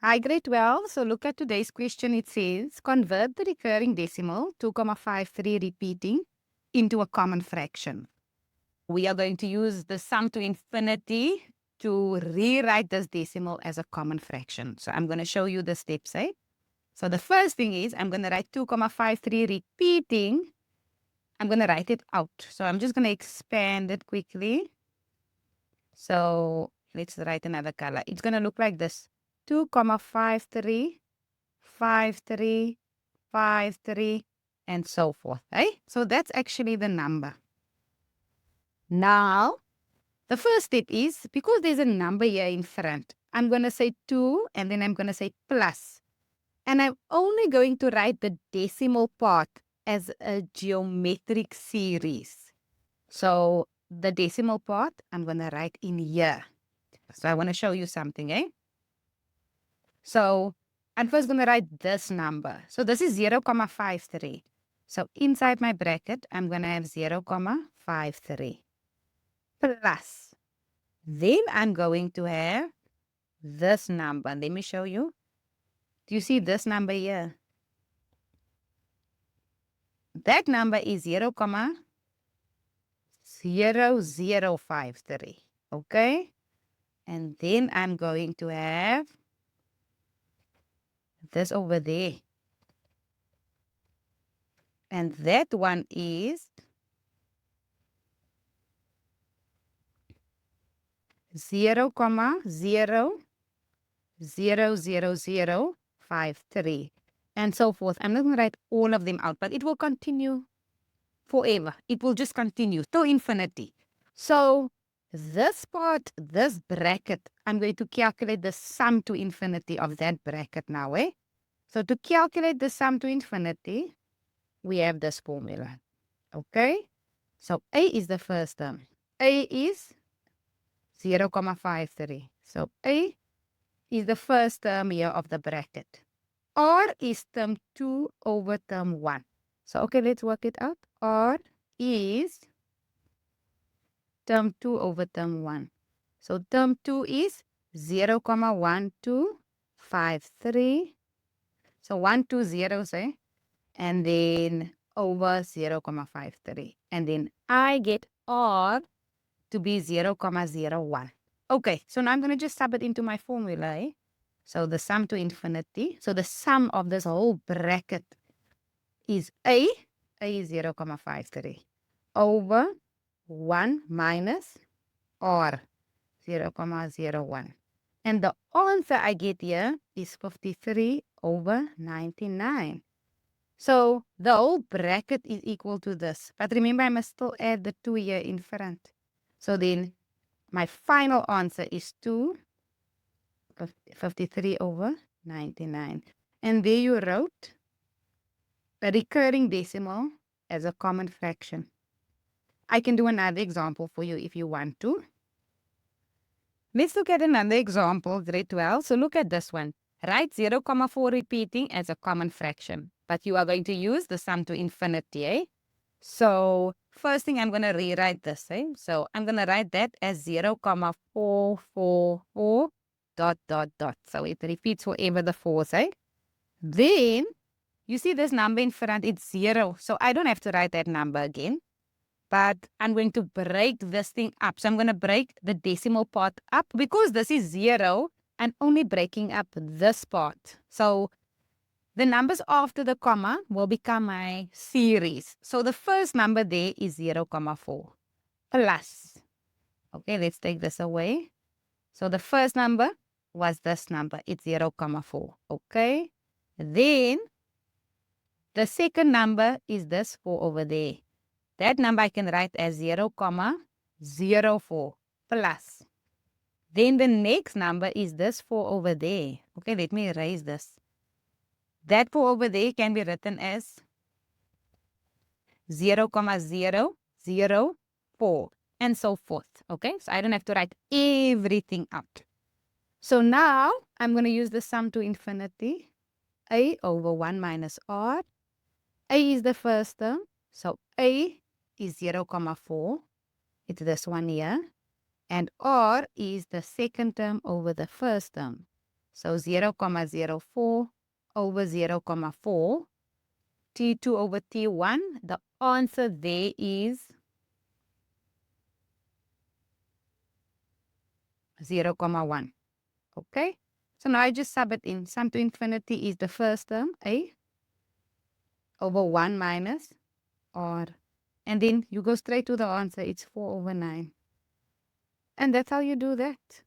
Hi, grade 12. So look at today's question. It says, convert the recurring decimal 2,53 repeating into a common fraction. We are going to use the sum to infinity to rewrite this decimal as a common fraction. So I'm going to show you the steps, eh? So the first thing is I'm going to write 2,53 repeating. I'm going to write it out. So I'm just going to expand it quickly. So let's write another color. It's going to look like this. 2,53, 53, 53, and so forth. Eh? So that's actually the number. Now, the first step is, because there's a number here in front, I'm going to say 2 and then I'm going to say plus. And I'm only going to write the decimal part as a geometric series. So the decimal part, I'm going to write in here. So I want to show you something, eh? So I'm first going to write this number. So this is 0,53. So inside my bracket, I'm going to have 0,53 plus. Then I'm going to have this number. Let me show you. Do you see this number here? That number is 0,0053. Okay? And then I'm going to have this over there. And that one is 0,00053 and so forth. I'm not going to write all of them out, but it will continue forever. It will just continue till infinity. So this part, this bracket, I'm going to calculate the sum to infinity of that bracket now, eh? So to calculate the sum to infinity, we have this formula, okay? So A is the first term. A is 0,53. So A is the first term here of the bracket. R is term 2 over term 1. So, okay, let's work it out. R is term 2 over term 1. So, term 2 is 0,1253. So, 1 2 zeros, eh? And then over 0,53. And then I get R to be 0,01. Okay, so now I'm going to just sub it into my formula, eh? So the sum to infinity. So the sum of this whole bracket is A is 0,53 over 1 minus R, 0,01. And the answer I get here is 53 over 99. So the whole bracket is equal to this. But remember, I must still add the 2 here in front. So then my final answer is 53 over 99. And there you wrote a recurring decimal as a common fraction. I can do another example for you if you want to. Let's look at another example, grade 12. So look at this one. Write 0,4 repeating as a common fraction. But you are going to use the sum to infinity, eh? So first thing, I'm going to rewrite this, eh? So I'm going to write that as 0,444 dot, dot, dot. So it repeats forever the 4s, eh? Then, you see this number in front, it's 0. So I don't have to write that number again. But I'm going to break this thing up. So I'm going to break the decimal part up. Because this is 0, I'm only breaking up this part. So the numbers after the comma will become my series. So the first number there is 0,4 plus. Okay, let's take this away. So the first number was this number. It's 0,4. Okay. Then the second number is this 4 over there. That number I can write as 0,04 plus. Then the next number is this 4 over there. Okay, let me erase this. That 4 over there can be written as 0,004 and so forth. Okay, so I don't have to write everything out. So now I'm going to use the sum to infinity. A over 1 minus R. A is the first term. So A is 0,4. It's this one here. And R is the second term over the first term. So 0,04 over 0,4, T2 over T1. The answer there is 0,1. Okay? So now I just sub it in. Sum to infinity is the first term, A, over 1 minus R. And then you go straight to the answer. It's 4 over 9. And that's how you do that.